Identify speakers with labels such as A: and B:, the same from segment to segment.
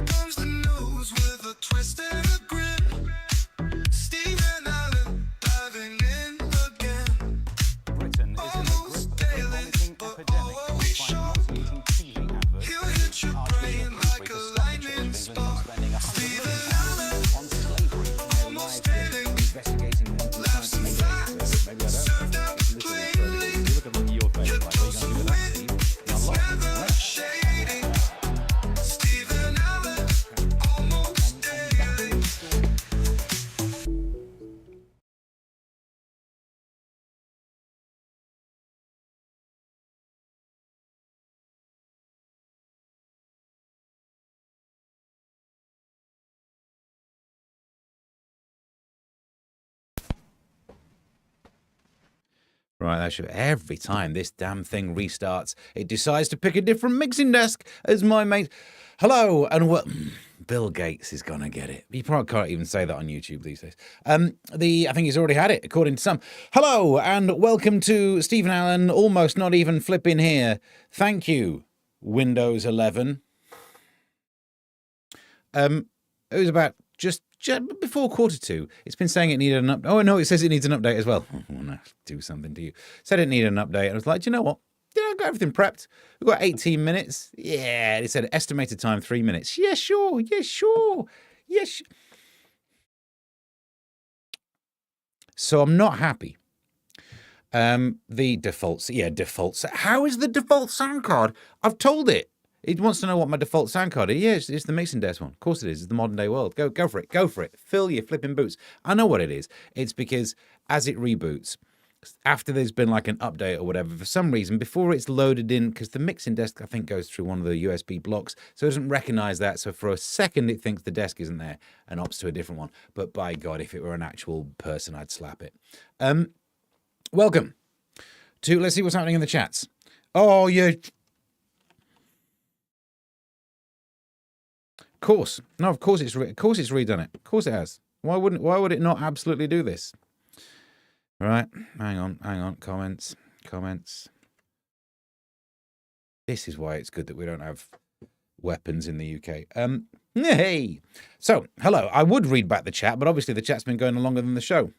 A: comes the news with a twist and a grin. Stephen Allen diving in again.
B: Britain is in the grip of a vomiting epidemic caused by nauseating TV adverts.
A: He'll hit your brain like a lightning spark. Stephen Allen,
B: on slavery.
A: almost daily,
B: Investigating them.
A: laughs and facts, served up plainly.
B: You look at your face
A: Your
B: like,
A: dose of wit is never shady. Stephen Allen, almost daily.
C: Right, that should every time this damn thing restarts, it decides to pick a different mixing desk as my mate. Hello and what? Bill Gates is gonna get it. You probably can't even say that on YouTube these days. I think he's already had it, according to some. Hello and welcome to Stephen Allen. Almost not even flipping here. Thank you, Windows 11. It was about just before 1:45. It's been saying it needed an update. Oh, no, it says it needs an update as well. I want to do something to you. Said it needed an update. And I was like, do you know what? Yeah, I've got everything prepped. We've got 18 minutes. Yeah, it said estimated time 3 minutes. Yeah, sure. Yeah, sure. Yeah, So I'm not happy. The defaults. Yeah, defaults. How is the default sound card? I've told it. It wants to know what my default sound card is. Yeah, it's the mixing desk one. Of course it is. It's the modern day world. Go for it. Go for it. Fill your flipping boots. I know what it is. It's because as it reboots, after there's been like an update or whatever, for some reason, before it's loaded in, because the mixing desk, I think, goes through one of the USB blocks, so it doesn't recognize that. So for a second, it thinks the desk isn't there and opts to a different one. But by God, if it were an actual person, I'd slap it. Welcome to, let's see what's happening in the chats. Oh, yeah. Of course. No, of course it's redone it. Of course it has. Why would it not absolutely do this? All right. Hang on. Comments. This is why it's good that we don't have weapons in the UK. Hey. So, hello. I would read back the chat, but obviously the chat's been going on longer than the show.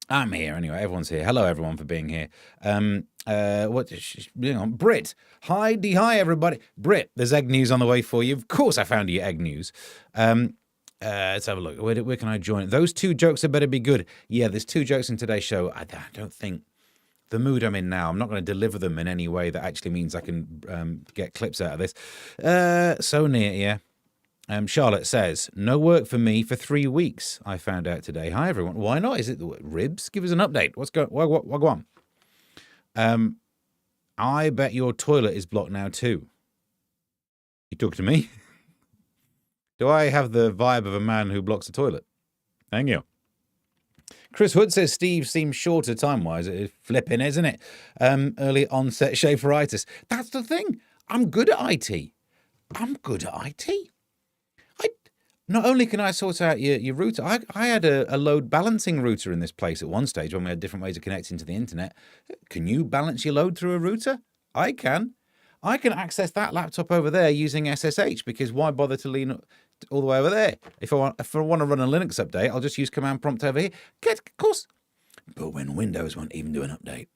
C: I'm here anyway. Everyone's here. Hello, everyone, for being here. Hang on. Brit. Hi, everybody. Brit, there's egg news on the way for you. Of course I found you egg news. Let's have a look. Where can I join? Those two jokes had better be good. Yeah, there's two jokes in today's show. I don't think the mood I'm in now, I'm not going to deliver them in any way that actually means I can get clips out of this. So near, yeah. Charlotte says, no work for me for 3 weeks, I found out today. Hi, everyone. Why not? Is it the ribs? Give us an update. What's going on? What go on? I bet your toilet is blocked now, too. You talk to me? Do I have the vibe of a man who blocks a toilet? Thank you. Chris Hood says Steve seems shorter time-wise. It's flipping, isn't it? Early onset shaperitis. That's the thing. I'm good at IT. Not only can I sort out your router, I had a load balancing router in this place at one stage when we had different ways of connecting to the internet. Can you balance your load through a router? I can. I can access that laptop over there using SSH, because why bother to lean all the way over there? If I want to run a Linux update, I'll just use command prompt over here. Of course. But when Windows won't even do an update.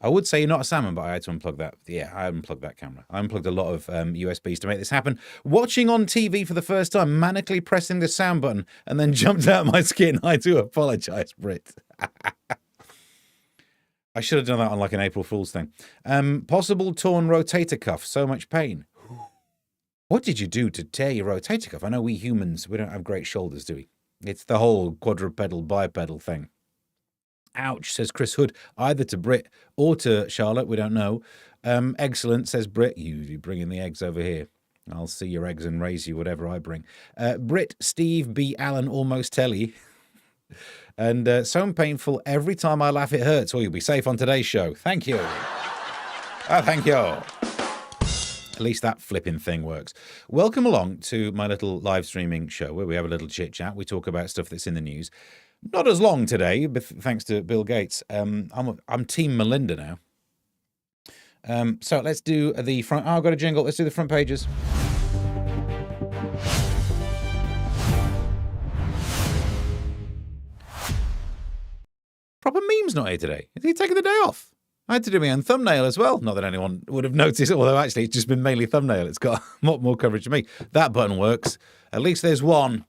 C: I would say you're not a salmon, but I had to unplug that. Yeah, I unplugged that camera. I unplugged a lot of USBs to make this happen. Watching on TV for the first time, manically pressing the sound button, and then jumped out of my skin. I do apologise, Brit. I should have done that on like an April Fool's thing. Possible torn rotator cuff. So much pain. What did you do to tear your rotator cuff? I know we humans, we don't have great shoulders, do we? It's the whole quadrupedal, bipedal thing. Ouch, says Chris Hood, either to Brit or to Charlotte, we don't know. Excellent, says Brit. You bring in the eggs over here. I'll see your eggs and raise you whatever I bring. Brit, Steve, B. Allen, almost telly. And so painful, every time I laugh it hurts. Or you'll be safe on today's show. Thank you. Thank you. At least that flipping thing works. Welcome along to my little live streaming show where we have a little chit chat. We talk about stuff that's in the news. Not as long today, thanks to Bill Gates. I'm Team Melinda now. So let's do the front. Oh, I've got a jingle. Let's do the front pages. Proper meme's not here today. Is he taking the day off? I had to do my own thumbnail as well. Not that anyone would have noticed, although actually it's just been mainly thumbnail. It's got a lot more coverage than me. That button works. At least there's one.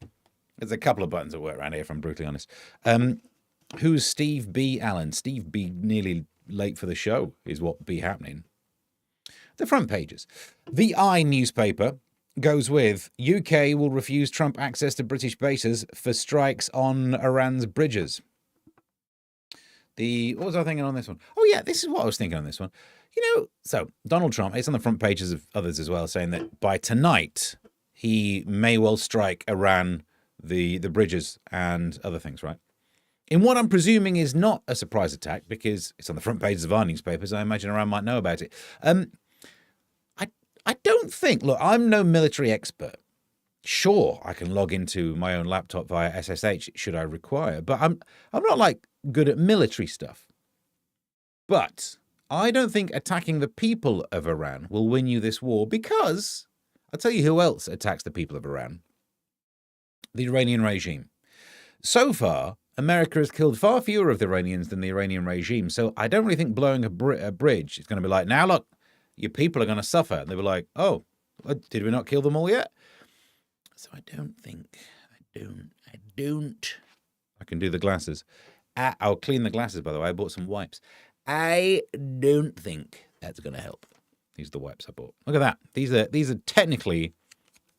C: There's a couple of buttons that work around here, if I'm brutally honest. Who's Steve B. Allen? Steve B. nearly late for the show is what be happening. The front pages. The I newspaper goes with UK will refuse Trump access to British bases for strikes on Iran's bridges. What was I thinking on this one? Oh, yeah, this is what I was thinking on this one. So Donald Trump, it's on the front pages of others as well, saying that by tonight, he may well strike Iran, the bridges and other things, right? In what I'm presuming is not a surprise attack, because it's on the front pages of our newspapers. I imagine Iran might know about it. I don't think, look, I'm no military expert. Sure, I can log into my own laptop via SSH should I require, but I'm not like good at military stuff. But I don't think attacking the people of Iran will win you this war, because I'll tell you who else attacks the people of Iran. The Iranian regime. So far, America has killed far fewer of the Iranians than the Iranian regime, so I don't really think blowing a bridge is going to be like, now look, your people are going to suffer. And they were like, oh, did we not kill them all yet? So I don't. I can do the glasses. I'll clean the glasses, by the way. I bought some wipes. I don't think that's going to help. These are the wipes I bought. Look at that. These are technically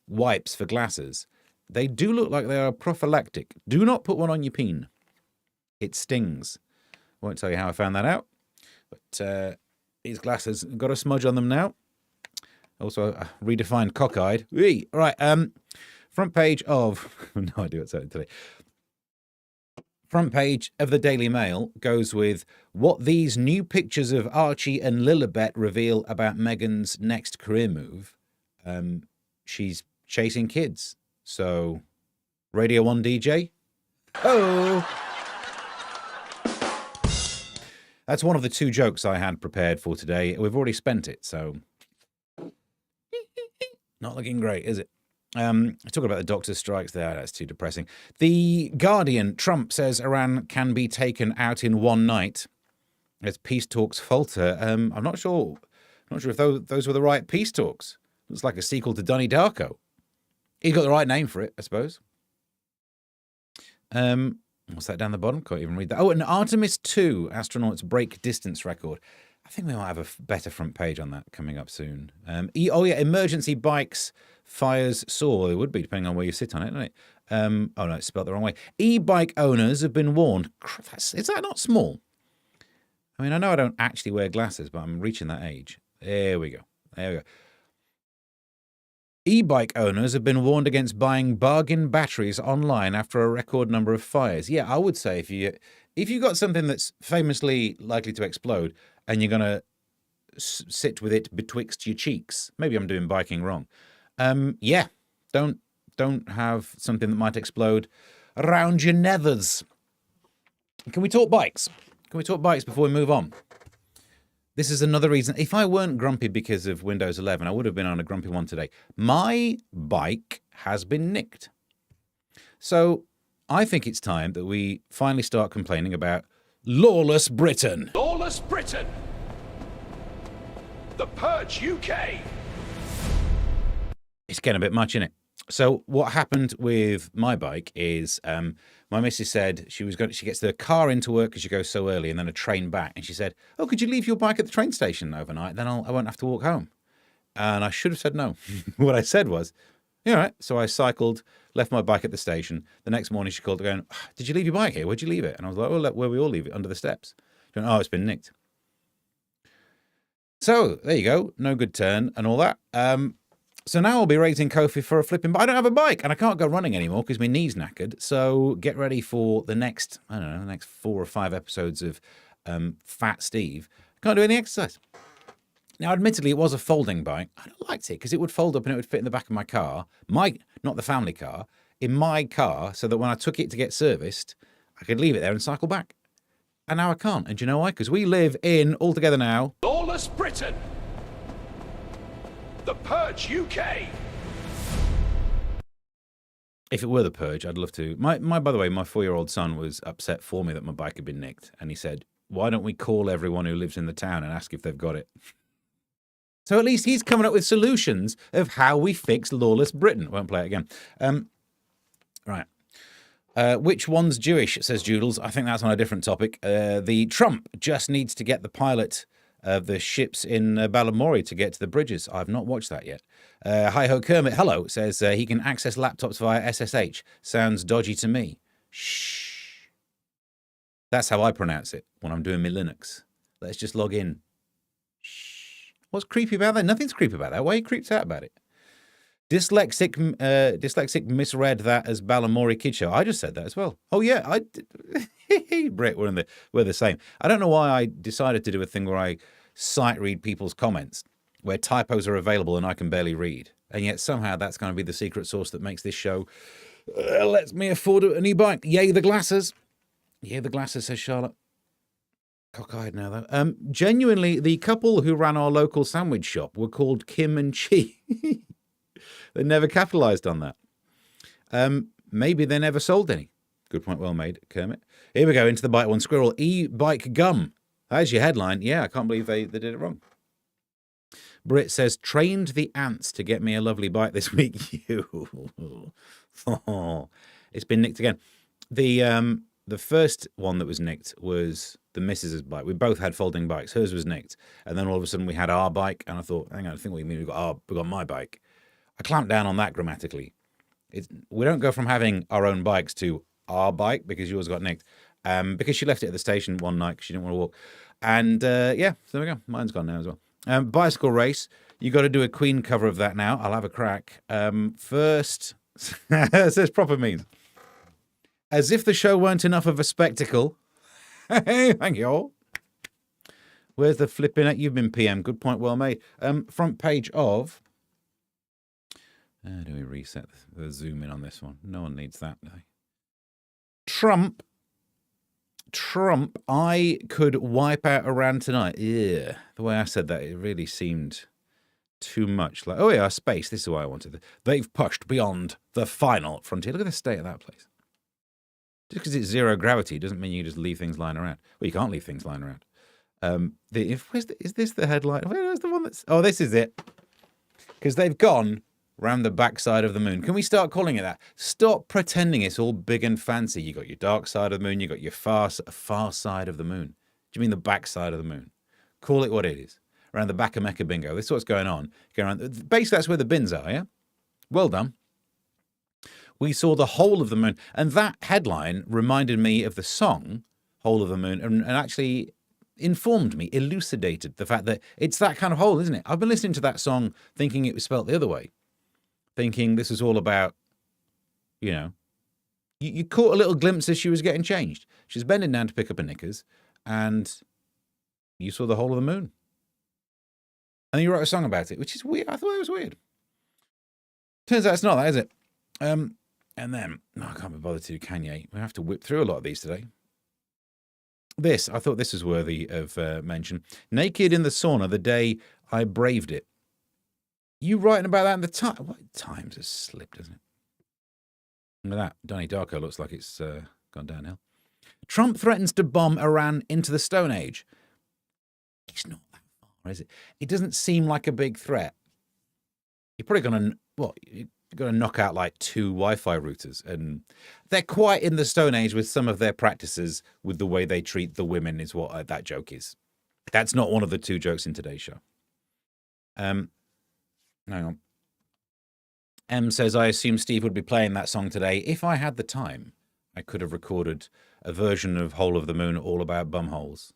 C: wipes for glasses. They do look like they are prophylactic. Do not put one on your peen. It stings. I won't tell you how I found that out. But these glasses got a smudge on them now. Also, redefined cockeyed. All right. Front page of no idea what's happening today. Front page of the Daily Mail goes with what these new pictures of Archie and Lilibet reveal about Meghan's next career move. She's chasing kids. So, Radio 1 DJ. Oh. That's one of the two jokes I had prepared for today. We've already spent it, so not looking great, is it? Talking about the doctor's strikes there, that's too depressing. The Guardian, Trump says Iran can be taken out in one night as peace talks falter. I'm not sure if those were the right peace talks. Looks like a sequel to Donnie Darko. He's got the right name for it, I suppose. What's that down the bottom? Can't even read that. Oh, an Artemis 2 astronauts break distance record. I think we might have a better front page on that coming up soon. Emergency bikes fires soar. It would be, depending on where you sit on it, isn't it? Oh, no, it's spelled the wrong way. E-bike owners have been warned. Is that not small? I mean, I know I don't actually wear glasses, but I'm reaching that age. There we go. E-bike owners have been warned against buying bargain batteries online after a record number of fires. Yeah, I would say if you got something that's famously likely to explode and you're going to sit with it betwixt your cheeks, maybe I'm doing biking wrong. Yeah, don't have something that might explode around your nethers. Can we talk bikes? Can we talk bikes before we move on? This is another reason. If I weren't grumpy because of Windows 11, I would have been on a grumpy one today. My bike has been nicked. So I think it's time that we finally start complaining about lawless Britain.
D: Lawless Britain. The Purge UK.
C: It's getting a bit much, isn't it? So what happened with my bike is my missus said she gets the car into work because she goes so early and then a train back. And she said, oh, could you leave your bike at the train station overnight? Then I won't have to walk home. And I should have said no. What I said was, yeah, all right. So I cycled, left my bike at the station. The next morning she called going, did you leave your bike here? Where'd you leave it? And I was like, well, where we all leave it, under the steps. She went, oh, it's been nicked. So there you go. No good turn and all that. So now I'll be raising Kofi for a flipping, but I don't have a bike and I can't go running anymore because my knee's knackered. So get ready for the next 4 or 5 episodes of Fat Steve. Can't do any exercise. Now, admittedly, it was a folding bike. I don't liked it because it would fold up and it would fit in the back of my car. Not the family car, in my car, so that when I took it to get serviced, I could leave it there and cycle back. And now I can't. And do you know why? Because we live in, all together now,
D: Lawless Britain. The Purge UK.
C: if it were the Purge, I'd love to. By the way, my 4-year-old son was upset for me that my bike had been nicked. And he said, why don't we call everyone who lives in the town and ask if they've got it? So at least he's coming up with solutions of how we fix lawless Britain. Won't play it again. Right. Which one's Jewish, says Joodles. I think that's on a different topic. The Trump just needs to get the pilot of the ships in Balamory to get to the bridges. I've not watched that yet. Hi-ho Kermit, hello, says he can access laptops via SSH. Sounds dodgy to me. Shh. That's how I pronounce it when I'm doing my Linux. Let's just log in. Shh. What's creepy about that? Nothing's creepy about that. Why are you creeped out about it? Dyslexic misread that as Balamory Kid Show. I just said that as well. Oh yeah, I did. Brett, we're the same. I don't know why I decided to do a thing where I sight read people's comments, where typos are available and I can barely read, and yet somehow that's going to be the secret sauce that makes this show lets me afford an e-bike. Yay the glasses! Yay the glasses, says Charlotte. Cockeyed now though. Genuinely, the couple who ran our local sandwich shop were called Kim and Chi. They never capitalised on that. Maybe they never sold any. Good point, well made, Kermit. Here we go, into the bite one. Squirrel, e-bike gum. That's your headline. Yeah, I can't believe they did it wrong. Britt says, trained the ants to get me a lovely bike this week. It's been nicked again. The first one that was nicked was the missus's bike. We both had folding bikes. Hers was nicked. And then all of a sudden we had our bike. And I thought, hang on, I think we mean we got my bike. I clamped down on that grammatically. We don't go from having our own bikes to our bike because yours got nicked. Because she left it at the station one night because she didn't want to walk. And yeah, so there we go. Mine's gone now as well. Bicycle race. You got to do a Queen cover of that now. I'll have a crack. First, says proper means. As if the show weren't enough of a spectacle. Hey, thank you all. Where's the flipping at? You've been PM. Good point, well made. Front page of... do we reset the zoom in on this one? No one needs that. No. Trump, I could wipe out Iran tonight. Yeah, the way I said that, it really seemed too much like, oh yeah, space, this is why I wanted it. They've pushed beyond the final frontier. Look at the state of that place. Just because it's zero gravity doesn't mean you just leave things lying around. Well, you can't leave things lying around. Is this the headline? Where's the one that's... Oh, this is it. Because they've gone round the backside of the moon. Can we start calling it that? Stop pretending it's all big and fancy. You got your dark side of the moon. You got your far side of the moon. Do you mean the backside of the moon? Call it what it is. Around the back of Mecca Bingo. This is what's going on. Go around. Basically, that's where the bins are, yeah? Well done. We saw the whole of the moon. And that headline reminded me of the song, Whole of the Moon, and actually informed me, elucidated the fact that it's that kind of hole, isn't it? I've been listening to that song thinking it was spelt the other way. Thinking this was all about, you know, you caught a little glimpse as she was getting changed. She's bending down to pick up her knickers, and you saw the whole of the moon. And you wrote a song about it, which is weird. I thought it was weird. Turns out it's not that, is it? And then, no, I can't be bothered to, Kanye. We have to whip through a lot of these today. I thought this was worthy of mention. Naked in the sauna the day I braved it. You writing about that in the time? What times has slipped, doesn't it? Look at that. Donnie Darko looks like it's gone downhill. Trump threatens to bomb Iran into the Stone Age. It's not that far, is it? It doesn't seem like a big threat. You're probably going to knock out like 2 Wi-Fi routers, and they're quite in the Stone Age with some of their practices with the way they treat the women is what that joke is. That's not one of the 2 jokes in today's show. Hang on. M says, I assume Steve would be playing that song today. If I had the time, I could have recorded a version of Whole of the Moon all about bumholes.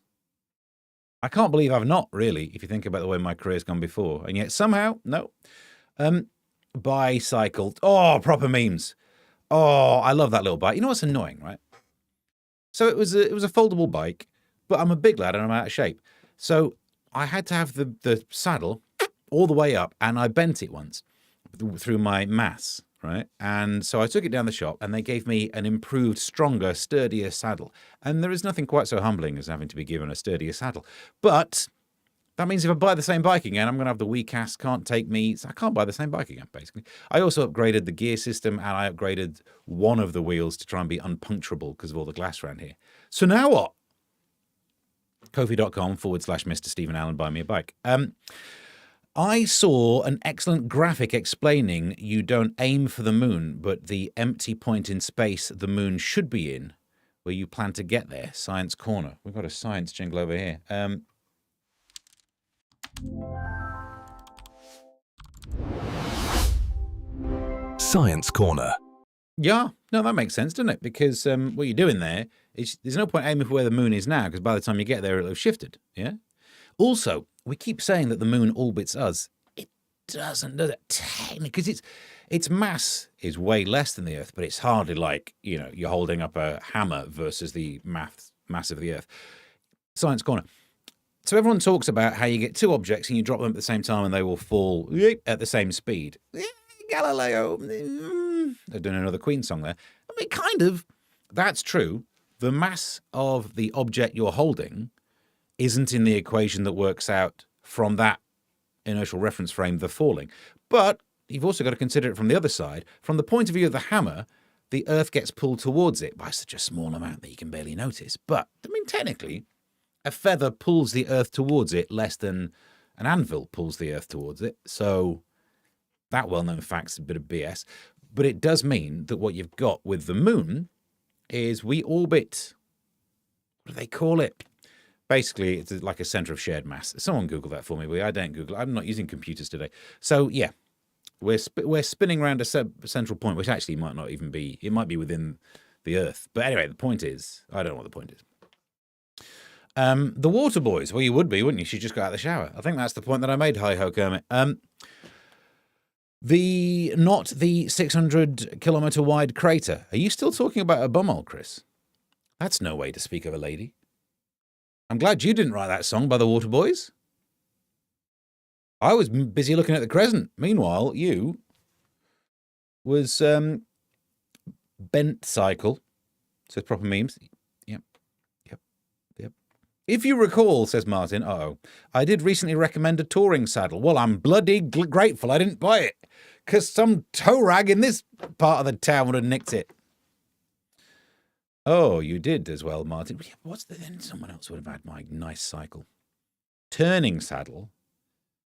C: I can't believe I've not, really, if you think about the way my career's gone before. And yet somehow, no. Bicycled. Oh, proper memes. Oh, I love that little bike. You know what's annoying, right? So it was a foldable bike, but I'm a big lad and I'm out of shape. So I had to have the saddle all the way up, and I bent it once through my mass, right? And so I took it down the shop and they gave me an improved, stronger, sturdier saddle. And there is nothing quite so humbling as having to be given a sturdier saddle. But that means if I buy the same bike again, I'm going to have the wee cast can't take me. So I can't buy the same bike again, basically. I also upgraded the gear system and I upgraded one of the wheels to try and be unpuncturable because of all the glass around here. So now what? Ko-fi.com/Mr. Stephen Allen, buy me a bike. I saw an excellent graphic explaining you don't aim for the moon, but the empty point in space the moon should be in, where you plan to get there. Science Corner. We've got a science jingle over here.
E: Science Corner.
C: Yeah, no, that makes sense, doesn't it? Because what you're doing there is there's no point aiming for where the moon is now, because by the time you get there, it'll have shifted. Yeah. Also, we keep saying that the moon orbits us. It doesn't, does it? Technically, because its mass is way less than the Earth, but it's hardly like, you're holding up a hammer versus the mass of the Earth. Science Corner. So everyone talks about how you get two objects and you drop them at the same time and they will fall at the same speed. Galileo. They're doing another Queen song there. I mean, kind of. That's true. The mass of the object you're holding isn't in the equation that works out from that inertial reference frame, the falling. But you've also got to consider it from the other side. From the point of view of the hammer, the Earth gets pulled towards it by such a small amount that you can barely notice. But, I mean, technically, a feather pulls the Earth towards it less than an anvil pulls the Earth towards it. So that well-known fact's a bit of BS. But it does mean that what you've got with the moon is we orbit, what do they call it? Basically, it's like a center of shared mass. Someone Google that for me. I don't Google it. I'm not using computers today. So, yeah, we're spinning around a central point, which actually might not even be, it might be within the Earth. But anyway, the point is, I don't know what the point is. The water boys, well, you would be, wouldn't you? She just got out of the shower. I think that's the point that I made, hi-ho, Kermit. Not the 600-kilometre wide crater. Are you still talking about a bumhole, Chris? That's no way to speak of a lady. I'm glad you didn't write that song by the Waterboys. I was busy looking at the crescent. Meanwhile, you was bent cycle. Says proper memes. Yep. If you recall, says Martin, I did recently recommend a touring saddle. Well, I'm bloody grateful I didn't buy it, because some toe rag in this part of the town would have nicked it. Oh, you did as well, Martin. Then someone else would have had my nice cycle. Turning saddle.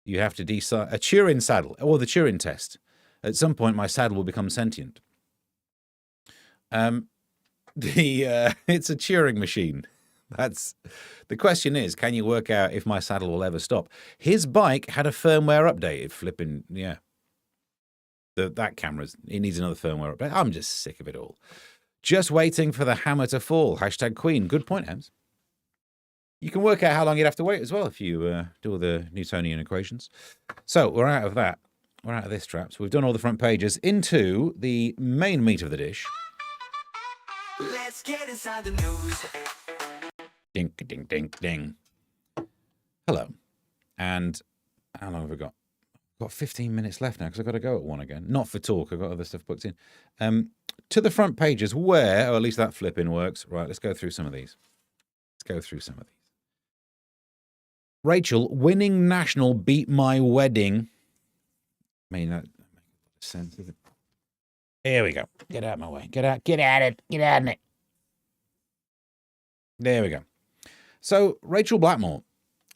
C: You have to decide. A Turing saddle, or the Turing test. At some point, my saddle will become sentient. It's a Turing machine. That's the question is, can you work out if my saddle will ever stop? His bike had a firmware update. Flipping, yeah. That camera's, it needs another firmware update. I'm just sick of it all. Just waiting for the hammer to fall. Hashtag Queen. Good point, Ems. You can work out how long you'd have to wait as well if you do all the Newtonian equations. So we're out of that. We're out of this, traps. We've done all the front pages. Into the main meat of the dish.
A: Let's get inside the news.
C: Ding, ding, ding, ding. Hello. And how long have we got? Got 15 minutes left now because I've got to go at 1 again. Not for talk. I've got other stuff booked in. To the front pages where, or at least that flip-in works. Right, let's go through some of these. Rachel, winning national beat my wedding. I mean, that makes sense, does it? Here we go. Get out of my way. Get out of it. There we go. So, Rachel Blackmore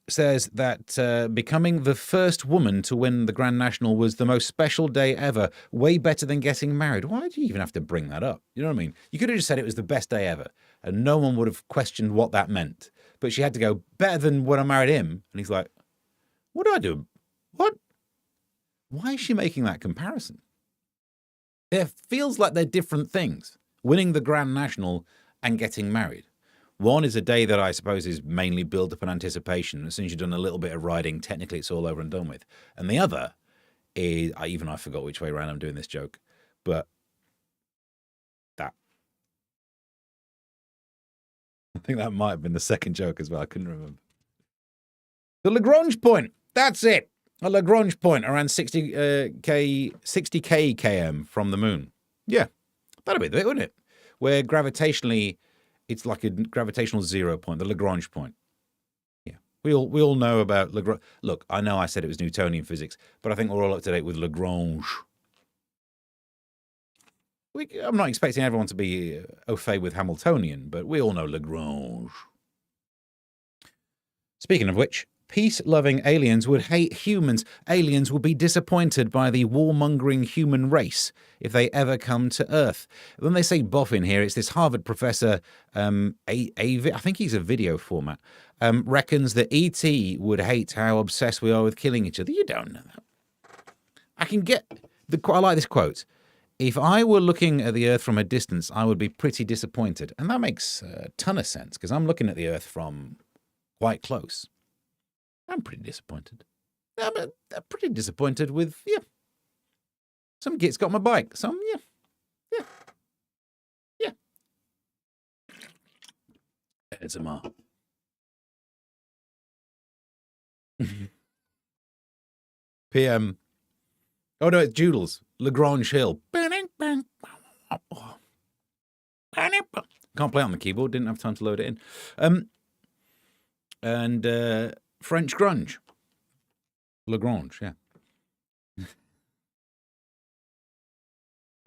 C: says that becoming the first woman to win the Grand National was the most special day ever. Way better than getting married. Why do you even have to bring that up? You know what I mean? You could have just said it was the best day ever, and no one would have questioned what that meant. But she had to go, better than when I married him. And he's like, what do I do? What? Why is she making that comparison? It feels like they're different things. Winning the Grand National and getting married. One is a day that I suppose is mainly built up in anticipation. As soon as you've done a little bit of riding, technically it's all over and done with. And the other is, I forgot which way around I'm doing this joke, but that. I think that might have been the second joke as well. I couldn't remember. The Lagrange point. That's it. A Lagrange point around 60k km from the moon. Yeah, that'd be the bit, wouldn't it? Where gravitationally, it's like a gravitational 0 point, the Lagrange point. Yeah, we all know about Lagrange. Look, I know I said it was Newtonian physics, but I think we're all up to date with Lagrange. I'm not expecting everyone to be au fait with Hamiltonian, but we all know Lagrange. Speaking of which, peace-loving aliens would hate humans. Aliens would be disappointed by the warmongering human race if they ever come to Earth. When they say boffin here, it's this Harvard professor, I think he's a video format, reckons that ET would hate how obsessed we are with killing each other. You don't know that. I like this quote. If I were looking at the Earth from a distance, I would be pretty disappointed. And that makes a ton of sense, because I'm looking at the Earth from quite close. I'm pretty disappointed. I'm pretty disappointed with, some git's got my bike. Some, yeah. It's a mar. PM. Oh no, it's Joodles. Lagrange Hill. Can't play it on the keyboard. Didn't have time to load it in. And French grunge. Lagrange, yeah.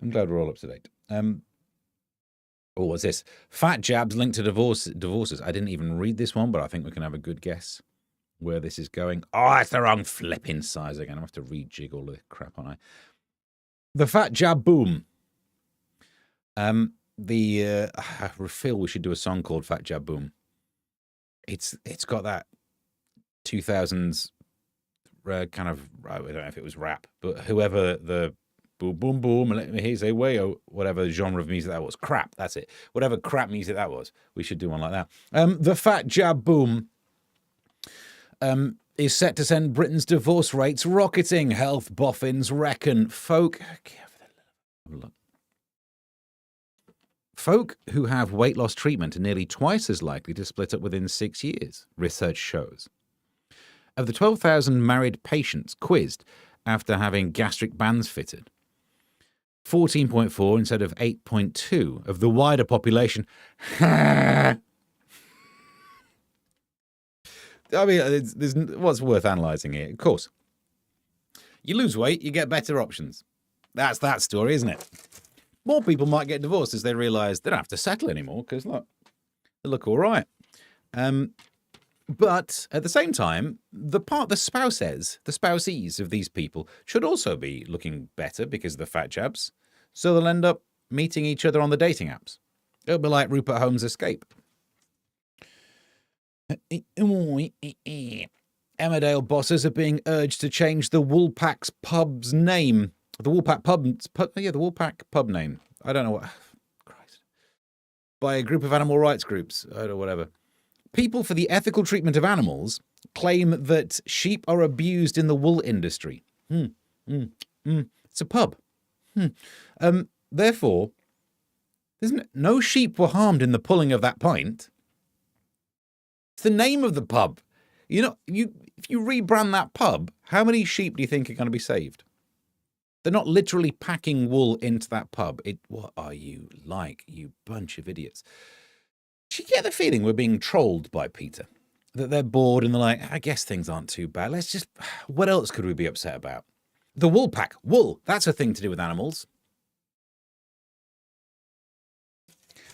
C: I'm glad we're all up to date. What's this? Fat jabs linked to divorces. I didn't even read this one, but I think we can have a good guess where this is going. Oh, it's the wrong flipping size again. I have to rejig all the crap, aren't I? The fat jab boom. I feel we should do a song called Fat Jab Boom. It's got that 2000s kind of, I don't know if it was rap, but whoever the boom boom boom, let me hear say way, whatever genre of music that was, crap, that's it. Whatever crap music that was, we should do one like that. The Fat Jab Boom is set to send Britain's divorce rates rocketing. Health boffins reckon. Folk who have weight loss treatment are nearly twice as likely to split up within 6 years, research shows. Of the 12,000 married patients quizzed after having gastric bands fitted, 14.4 instead of 8.2 of the wider population. I mean, there's what's worth analysing here. Of course, you lose weight, you get better options. That's that story, isn't it? More people might get divorced as they realise they don't have to settle anymore because, look, they look all right. But at the same time, the spousees of these people should also be looking better because of the fat jabs. So they'll end up meeting each other on the dating apps. It'll be like Rupert Holmes' Escape. Emmerdale bosses are being urged to change the Woolpack's pub's name. The Woolpack pub name. I don't know what. Christ. By a group of animal rights groups. I don't know, whatever. People for the ethical treatment of animals claim that sheep are abused in the wool industry. It's a pub. Therefore, no sheep were harmed in the pulling of that pint. It's the name of the pub. You know, if you rebrand that pub, how many sheep do you think are going to be saved? They're not literally packing wool into that pub. What are you like, you bunch of idiots? Do you get the feeling we're being trolled by Peter? That they're bored and they're like, I guess things aren't too bad. What else could we be upset about? The Woolpack. Wool. That's a thing to do with animals.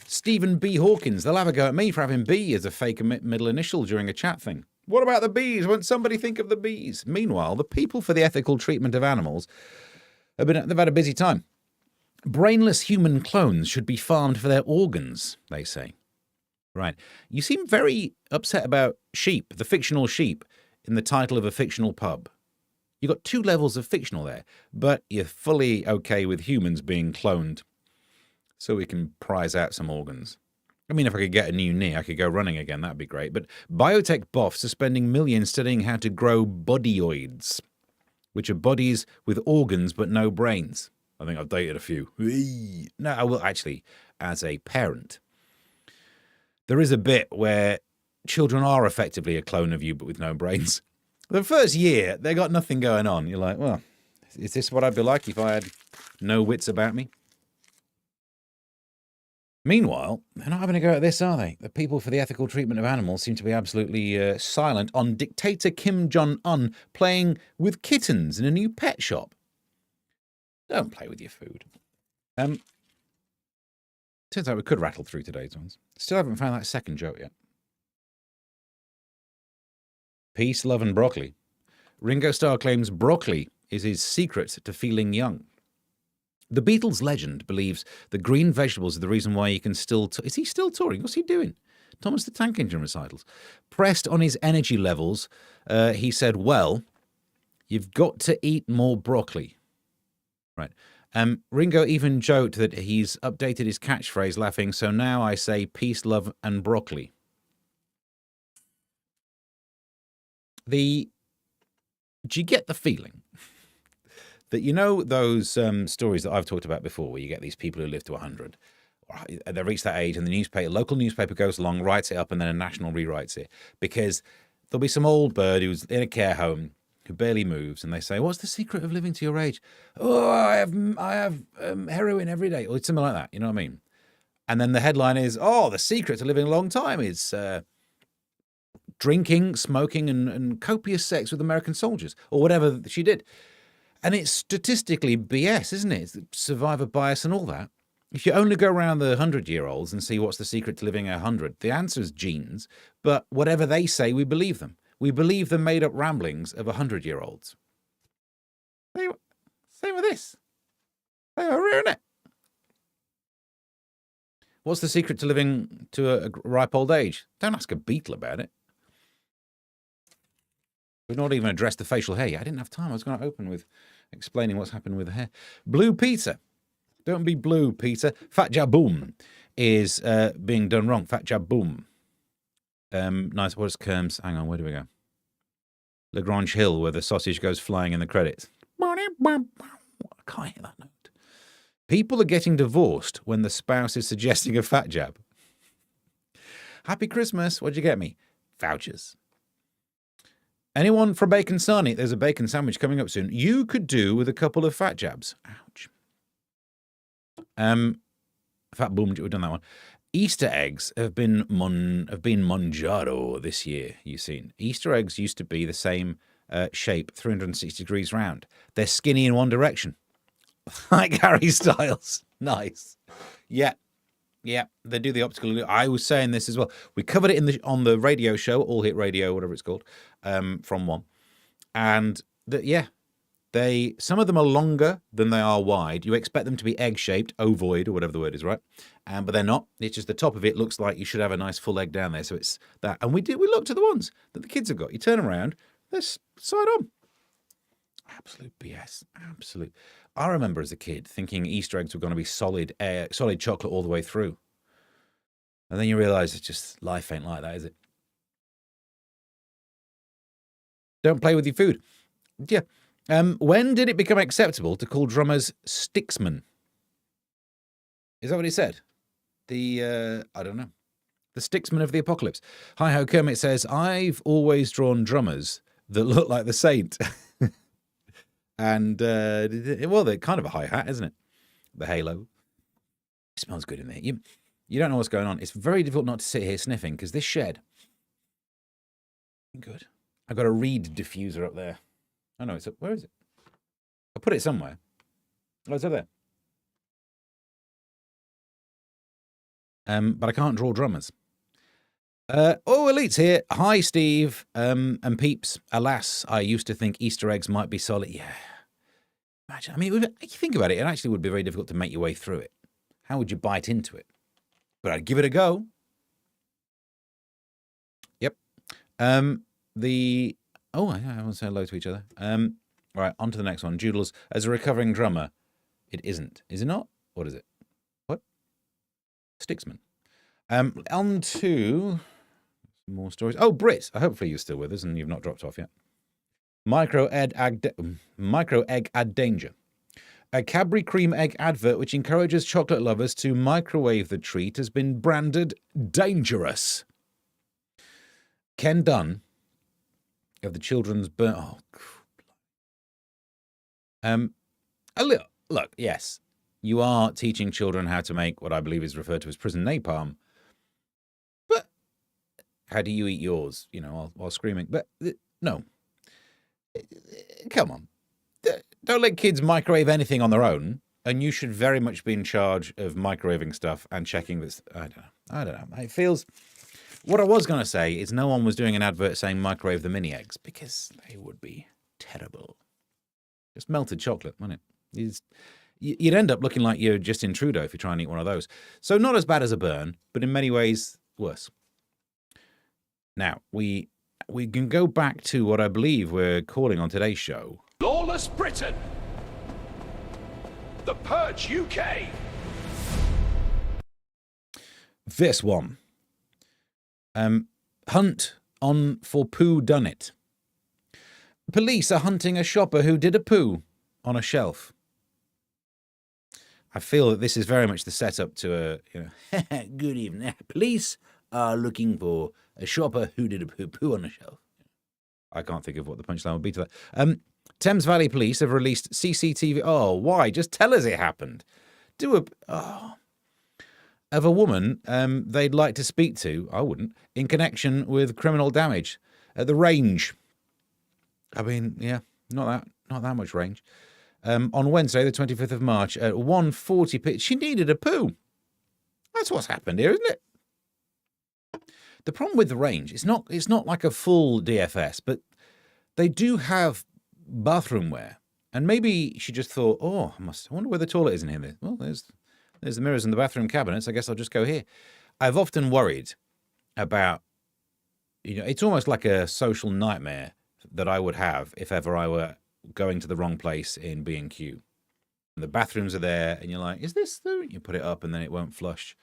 C: Stephen B. Hawkins. They'll have a go at me for having B as a fake middle initial during a chat thing. What about the bees? Won't somebody think of the bees? Meanwhile, the people for the ethical treatment of animals they've had a busy time. Brainless human clones should be farmed for their organs, they say. Right. You seem very upset about sheep, the fictional sheep, in the title of a fictional pub. You've got two levels of fictional there, but you're fully okay with humans being cloned so we can prize out some organs. I mean, if I could get a new knee, I could go running again. That'd be great. But biotech boffs are spending millions studying how to grow bodyoids, which are bodies with organs but no brains. I think I've dated a few. No, I will actually, as a parent, there is a bit where children are effectively a clone of you but with no brains. The first year, they got nothing going on. You're like, well, is this what I'd be like if I had no wits about me? Meanwhile, they're not having a go at this, are they? The people for the ethical treatment of animals seem to be absolutely silent on dictator Kim Jong-un playing with kittens in a new pet shop. Don't play with your food. Turns out we could rattle through today's ones. Still haven't found that second joke yet. Peace, love and broccoli. Ringo Starr claims broccoli is his secret to feeling young. The Beatles legend believes the green vegetables are the reason why he can still... Is he still touring? What's he doing? Thomas the Tank Engine recitals. Pressed on his energy levels, he said, well, you've got to eat more broccoli. Right. Ringo even joked that he's updated his catchphrase, laughing, so now I say peace, love and broccoli. Do you get the feeling that, you know, those stories that I've talked about before, where you get these people who live to 100, they reach that age and the local newspaper goes along, writes it up, and then a national rewrites it, because there'll be some old bird who's in a care home who barely moves, and they say, what's the secret of living to your age? Oh, I have heroin every day, or something like that, you know what I mean? And then the headline is, oh, the secret to living a long time is drinking, smoking, and copious sex with American soldiers, or whatever she did. And it's statistically BS, isn't it? It's survivor bias and all that. If you only go around the 100-year-olds and see what's the secret to living 100, the answer is genes. But whatever they say, we believe them. We believe the made-up ramblings of 100-year-olds. Same with this. They are ruining it. What's the secret to living to a ripe old age? Don't ask a beetle about it. We've not even addressed the facial hair yet. I didn't have time. I was going to open with explaining what's happened with the hair. Blue Peter. Don't be blue, Peter. Fat Jaboom is being done wrong. Fat Jaboom. Nice. What is Kerms? Hang on. Where do we go? Lagrange Hill, where the sausage goes flying in the credits. I can't hear that note. People are getting divorced when the spouse is suggesting a fat jab. Happy Christmas. What'd you get me? Vouchers. Anyone from Bacon Sarnie? There's a bacon sandwich coming up soon. You could do with a couple of fat jabs. Ouch. Fat boom. We've done that one. Easter eggs have been mangiado this year. You've seen Easter eggs used to be the same shape, 360 degrees round. They're skinny in one direction, like Harry Styles. Nice. Yeah. Yeah, they do the optical. I was saying this as well. We covered it on the radio show, All Hit Radio, whatever it's called, from one. And some of them are longer than they are wide. You expect them to be egg-shaped, ovoid, or whatever the word is, right? But they're not. It's just the top of it looks like you should have a nice full egg down there. So it's that. And we looked at the ones that the kids have got. You turn around, they're side on. Absolute BS. Absolute. I remember as a kid thinking Easter eggs were going to be solid chocolate all the way through. And then you realise it's just life ain't like that, is it? Don't play with your food. Yeah. When did it become acceptable to call drummers sticksmen? Is that what he said? I don't know. The sticksman of the apocalypse. Hi-Ho Kermit says, I've always drawn drummers that look like the saint. And, they're kind of a hi-hat, isn't it? The halo. It smells good in there. You don't know what's going on. It's very difficult not to sit here sniffing, because this shed... Good. I've got a reed diffuser up there. Oh, no, where is it? I put it somewhere. Oh, it's up there. But I can't draw drummers. Elite's here. Hi, Steve. And peeps. Alas, I used to think Easter eggs might be solid. Yeah. Imagine. I mean, if you think about it, it actually would be very difficult to make your way through it. How would you bite into it? But I'd give it a go. Yep. I want to say hello to each other. Right, on to the next one. Joodles, as a recovering drummer, it isn't. Is it not? What is it? What? Sticksman. On to more stories. Oh, Brit, hopefully you're still with us and you've not dropped off yet. Micro egg ad danger. A Cadbury cream egg advert which encourages chocolate lovers to microwave the treat has been branded dangerous. Ken Dunn, of the children's burn. Oh, a little look. Yes, you are teaching children how to make what I believe is referred to as prison napalm. But how do you eat yours? While screaming. But no, come on. Don't let kids microwave anything on their own. And you should very much be in charge of microwaving stuff and checking this. I don't know. It feels. What I was going to say is no one was doing an advert saying microwave the mini eggs because they would be terrible. Just melted chocolate, wouldn't it? You'd end up looking like you're Justin Trudeau if you try and eat one of those. So not as bad as a burn, but in many ways worse. Now, we can go back to what I believe we're calling on today's show.
D: Lawless Britain. The Purge UK.
C: This one. Hunt on for poo done it. Police are hunting a shopper who did a poo on a shelf. I feel that this is very much the setup to a, good evening. Police are looking for a shopper who did a poo on a shelf. I can't think of what the punchline would be to that. Thames Valley Police have released CCTV. Oh, why? Just tell us it happened. Of a woman they'd like to speak to, I wouldn't, in connection with criminal damage at the range. I mean, yeah, not that much range. On Wednesday, the 25th of March, at 1:40 she needed a poo. That's what's happened here, isn't it? The problem with the range, it's not like a full DFS, but they do have bathroom wear. And maybe she just thought, I wonder where the toilet is in here. Well, there's the mirrors in the bathroom cabinets. I guess I'll just go here. I've often worried about, it's almost like a social nightmare that I would have if ever I were going to the wrong place in B&Q. The bathrooms are there, and you're like, is this the... You put it up, and then it won't flush.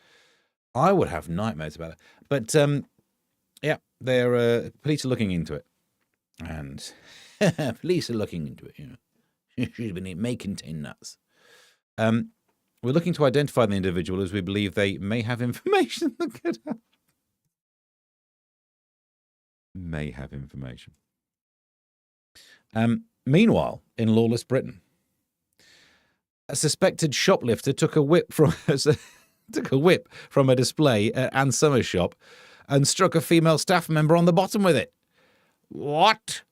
C: I would have nightmares about it. But, yeah, they're police are looking into it. And police are looking into it, She's been may contain nuts. We're looking to identify the individual as we believe they may have information that could help. May have information. Meanwhile, in lawless Britain, a suspected shoplifter took a whip from a display at Ann Summers' shop and struck a female staff member on the bottom with it. What?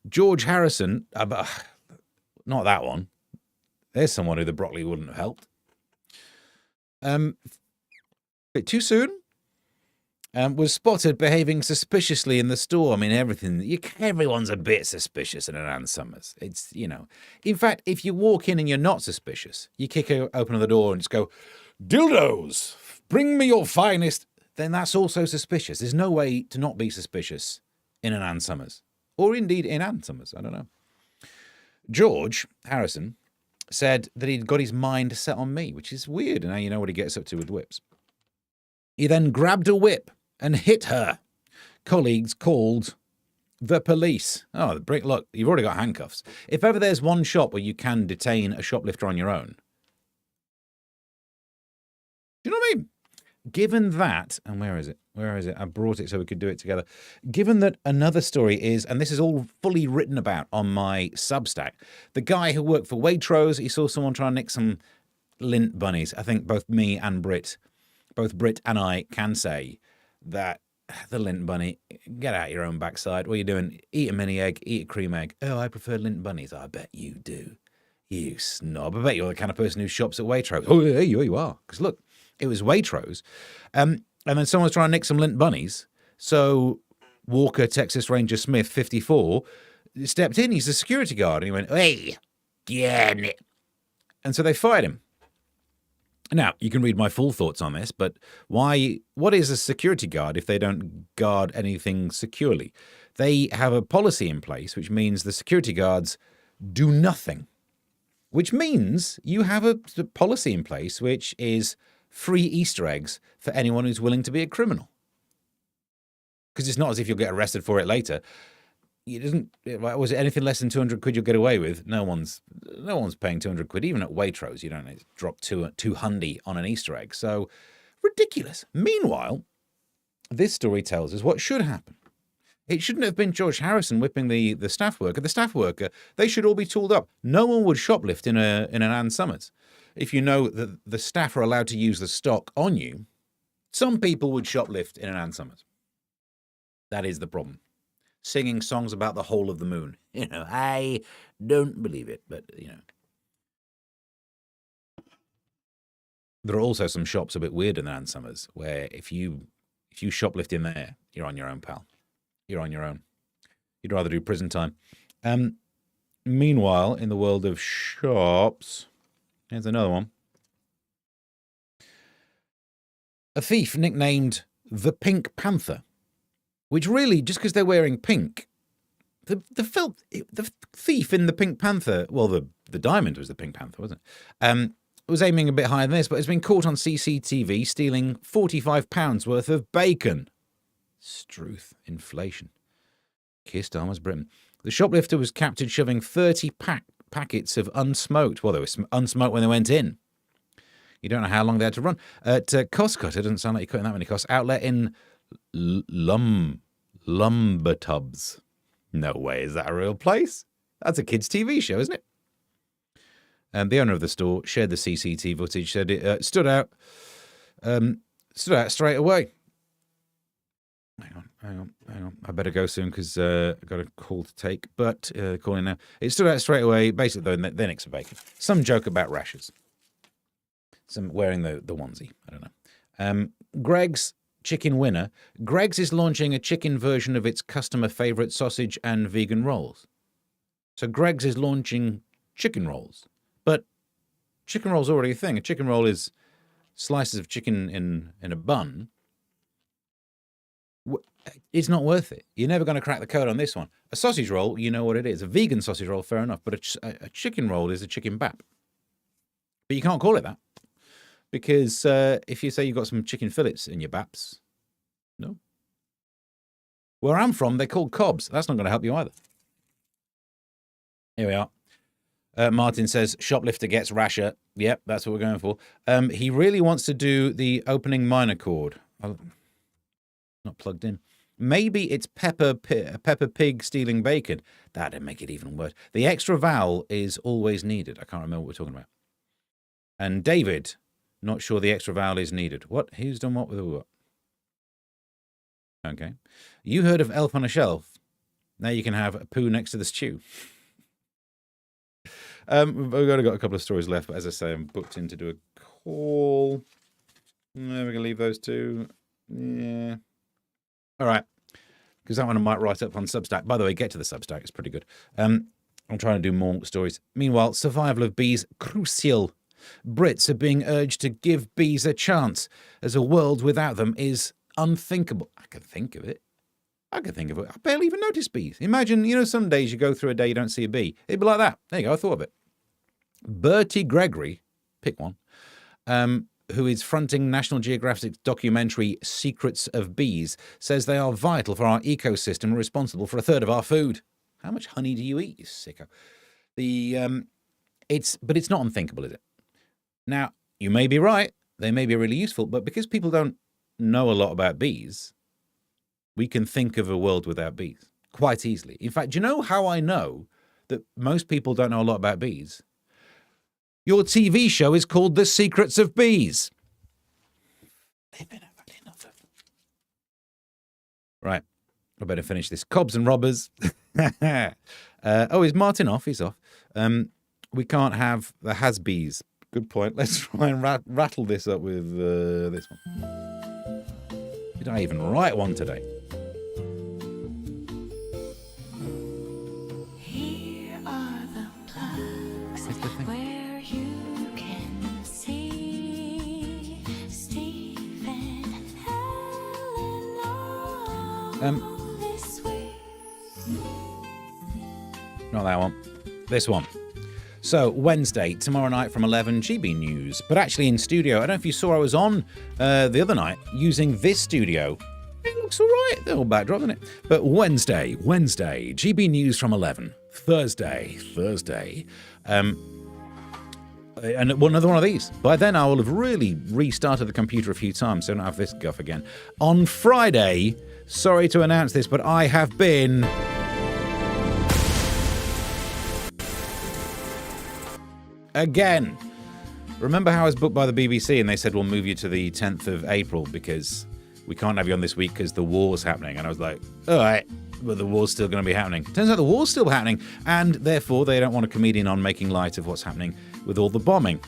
C: George Harrison, not that one. There's someone who the broccoli wouldn't have helped. Bit too soon. Was spotted behaving suspiciously in the store. I mean, everyone's a bit suspicious in an Ann Summers. It's, In fact, if you walk in and you're not suspicious, you kick open the door and just go, dildos, bring me your finest. Then that's also suspicious. There's no way to not be suspicious in an Ann Summers. Or indeed in Ann Summers. I don't know. George Harrison said that he'd got his mind set on me, which is weird. And now you know what he gets up to with whips. He then grabbed a whip and hit her. Colleagues called the police. Oh, the brick! Look, you've already got handcuffs. If ever there's one shop where you can detain a shoplifter on your own. Do you know what I mean? Given that, and where is it? I brought it so we could do it together. Given that another story is, and this is all fully written about on my Substack, the guy who worked for Waitrose, he saw someone trying to nick some lint bunnies. I think both me and both Brit and I can say that the lint bunny, get out your own backside. What are you doing? Eat a mini egg, eat a cream egg. Oh, I prefer lint bunnies. I bet you do. You snob. I bet you're the kind of person who shops at Waitrose. Oh, yeah, you are. Because look, it was Waitrose. And then someone's trying to nick some lint bunnies. So Walker, Texas Ranger Smith, 54, stepped in. He's the security guard. And he went, hey, get it. And so they fired him. Now, you can read my full thoughts on this, but what is a security guard if they don't guard anything securely? They have a policy in place, which means the security guards do nothing, which means you have a policy in place, which is free Easter eggs for anyone who's willing to be a criminal. Because it's not as if you'll get arrested for it later. Was it anything less than 200 quid you'll get away with? No one's paying 200 quid. Even at Waitrose, you don't drop 200 on an Easter egg. So ridiculous. Meanwhile, this story tells us what should happen. It shouldn't have been George Harrison whipping the staff worker. The staff worker, they should all be tooled up. No one would shoplift in an Ann Summers. If you know that the staff are allowed to use the stock on you, some people would shoplift in an Ann Summers. That is the problem. Singing songs about the whole of the moon. You know, I don't believe it, but, you know. There are also some shops a bit weirder than Ann Summers, where if you shoplift in there, you're on your own, pal. You're on your own. You'd rather do prison time. Meanwhile, in the world of shops, here's another one. A thief nicknamed the Pink Panther, which really, just because they're wearing pink, the thief in the Pink Panther, well, the diamond was the Pink Panther, wasn't it? Was aiming a bit higher than this, but has been caught on CCTV stealing £45 worth of bacon. Struth, inflation. Keir Starmer's Britain. The shoplifter was captured shoving 30 packets of unsmoked. Well, they were unsmoked when they went in. You don't know how long they had to run. At Cost Cutter, doesn't sound like you're cutting that many costs. Outlet in Lumbertubs. No way, is that a real place? That's a kids' TV show, isn't it? And the owner of the store shared the CCTV footage. Said it stood out straight away. Hang on. I better go soon because I've got a call to take. But calling now. It stood out straight away. Basically, though, they're next to bacon. Some joke about rashes. Some wearing the onesie. I don't know. Greg's chicken winner. Greg's is launching a chicken version of its customer favourite sausage and vegan rolls. So Greg's is launching chicken rolls. But chicken roll's already a thing. A chicken roll is slices of chicken in a bun. It's not worth it. You're never going to crack the code on this one. A sausage roll, you know what it is. A vegan sausage roll, fair enough. But a chicken roll is a chicken bap. But you can't call it that. Because if you say you've got some chicken fillets in your baps, no. Where I'm from, they're called cobs. That's not going to help you either. Here we are. Martin says, shoplifter gets rasher. Yep, that's what we're going for. He really wants to do the opening minor chord. Not plugged in. Maybe it's Peppa Pig stealing bacon. That'd make it even worse. The extra vowel is always needed. I can't remember what we're talking about. And David, not sure the extra vowel is needed. What? Who's done what with what? Okay. You heard of Elf on a Shelf? Now you can have a poo next to the stew. We've got a couple of stories left, but as I say, I'm booked in to do a call. We're going to leave those two. Yeah. All right. Because that one I might write up on Substack. By the way, get to the Substack. It's pretty good. I'm trying to do more stories. Meanwhile, survival of bees crucial. Brits are being urged to give bees a chance, as a world without them is unthinkable. I can think of it. I barely even notice bees. Imagine, some days you go through a day you don't see a bee. It'd be like that. There you go. I thought of it. Bertie Gregory, pick one, who is fronting National Geographic's documentary Secrets of Bees, says they are vital for our ecosystem and responsible for a third of our food. How much honey do you eat, you sicko? But it's not unthinkable, is it? Now, you may be right. They may be really useful, but because people don't know a lot about bees, we can think of a world without bees quite easily. In fact, do you know how I know that most people don't know a lot about bees? Your TV show is called The Secrets of Bees. Right. I better finish this. Cobs and robbers. Is Martin off? He's off. We can't have the has-bees. Good point. Let's try and rattle this up with this one. Did I even write one today?
F: Here are the plugs where you can see Steve and Helen this week.
C: Not that one. This one. So, Wednesday, tomorrow night from 11, GB News. But actually in studio, I don't know if you saw I was on the other night using this studio. It looks all right. The old backdrop, isn't it? But Wednesday, GB News from 11. Thursday. And another one of these. By then, I will have really restarted the computer a few times, so I don't have this guff again. On Friday, Sorry to announce this, but I have been... again. Remember how I was booked by the BBC and they said we'll move you to the 10th of April because we can't have you on this week because the war's happening. And I was like, all right, but the war's still going to be happening. Turns out the war's still happening, and therefore they don't want a comedian on making light of what's happening with all the bombing.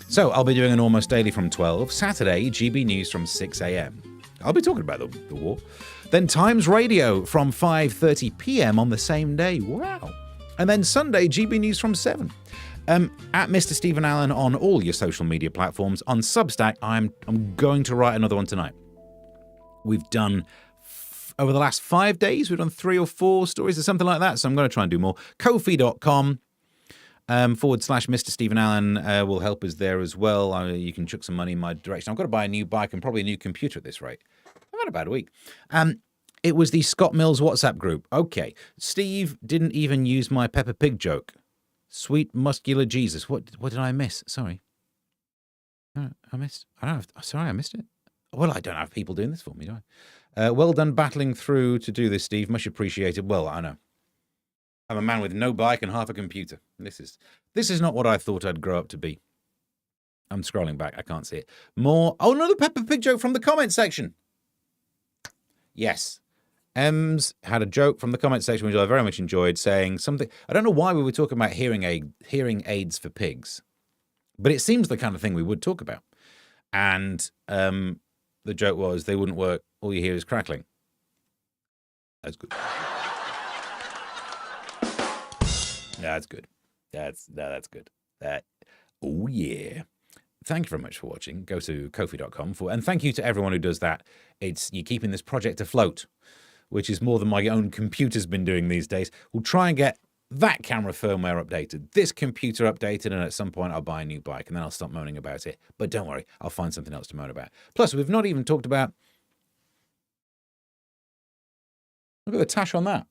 C: So I'll be doing an Almost Daily from 12. Saturday, GB News from 6 a.m. I'll be talking about the war. Then Times Radio from 5:30 p.m. on the same day. Wow. And then Sunday, GB News from 7. At Mr. Stephen Allen on all your social media platforms. On Substack, I'm going to write another one tonight. We've done, over the last 5 days, we've done 3 or 4 stories or something like that. So I'm going to try and do more. Ko-fi.com / Mr. Stephen Allen will help us there as well. You can chuck some money in my direction. I've got to buy a new bike and probably a new computer at this rate. I've had about a week. It was the Scott Mills WhatsApp group. Okay. Steve didn't even use my Peppa Pig joke. Sweet muscular Jesus. What did I miss? Sorry. I missed it. Well, I don't have people doing this for me, do I? Well done battling through to do this, Steve. Much appreciated. Well, I know. I'm a man with no bike and half a computer. This is not what I thought I'd grow up to be. I'm scrolling back. I can't see it. More. Oh, another Peppa Pig joke from the comment section. Yes. Ems had a joke from the comment section, which I very much enjoyed, saying something. I don't know why we were talking about hearing aids for pigs, but it seems the kind of thing we would talk about. And the joke was they wouldn't work. All you hear is crackling. That's good. That's good. That's good. Oh yeah. Thank you very much for watching. Go to Ko-fi.com and thank you to everyone who does that. You're keeping this project afloat, which is more than my own computer's been doing these days. We'll try and get that camera firmware updated, this computer updated, and at some point I'll buy a new bike, and then I'll stop moaning about it. But don't worry, I'll find something else to moan about. Plus, we've not even talked about... Look at the tash on that.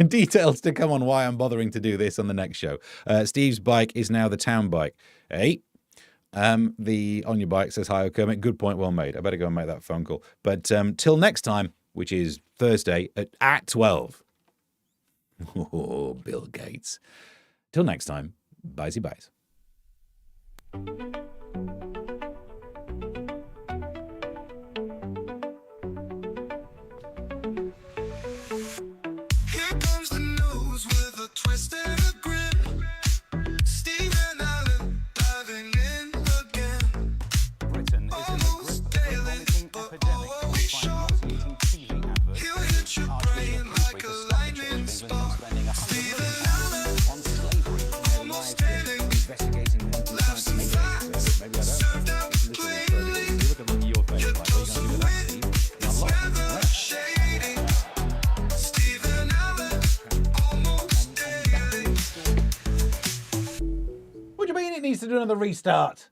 C: Details to come on why I'm bothering to do this on the next show. Steve's bike is now the town bike. Hey. The On Your Bike says, hi, Kermit. Good point, well made. I better go and make that phone call. But till next time, which is Thursday at 12. Oh, Bill Gates. Till next time, bye-zy byes.
A: Here comes the news with a twist and a grin. Stephen Allen diving in again.
B: Britain is in the grip of a vomiting epidemic, and we find nauseating TV adverts.
A: He'll hit your brain like a lightning spark. Stephen Allen,
B: on slavery,
A: almost daily,
C: Investigating
A: laughs and facts, served out plainly. Your dose of wit is never shady. Stephen Allen, almost daily.
C: What do you mean it needs to do another restart?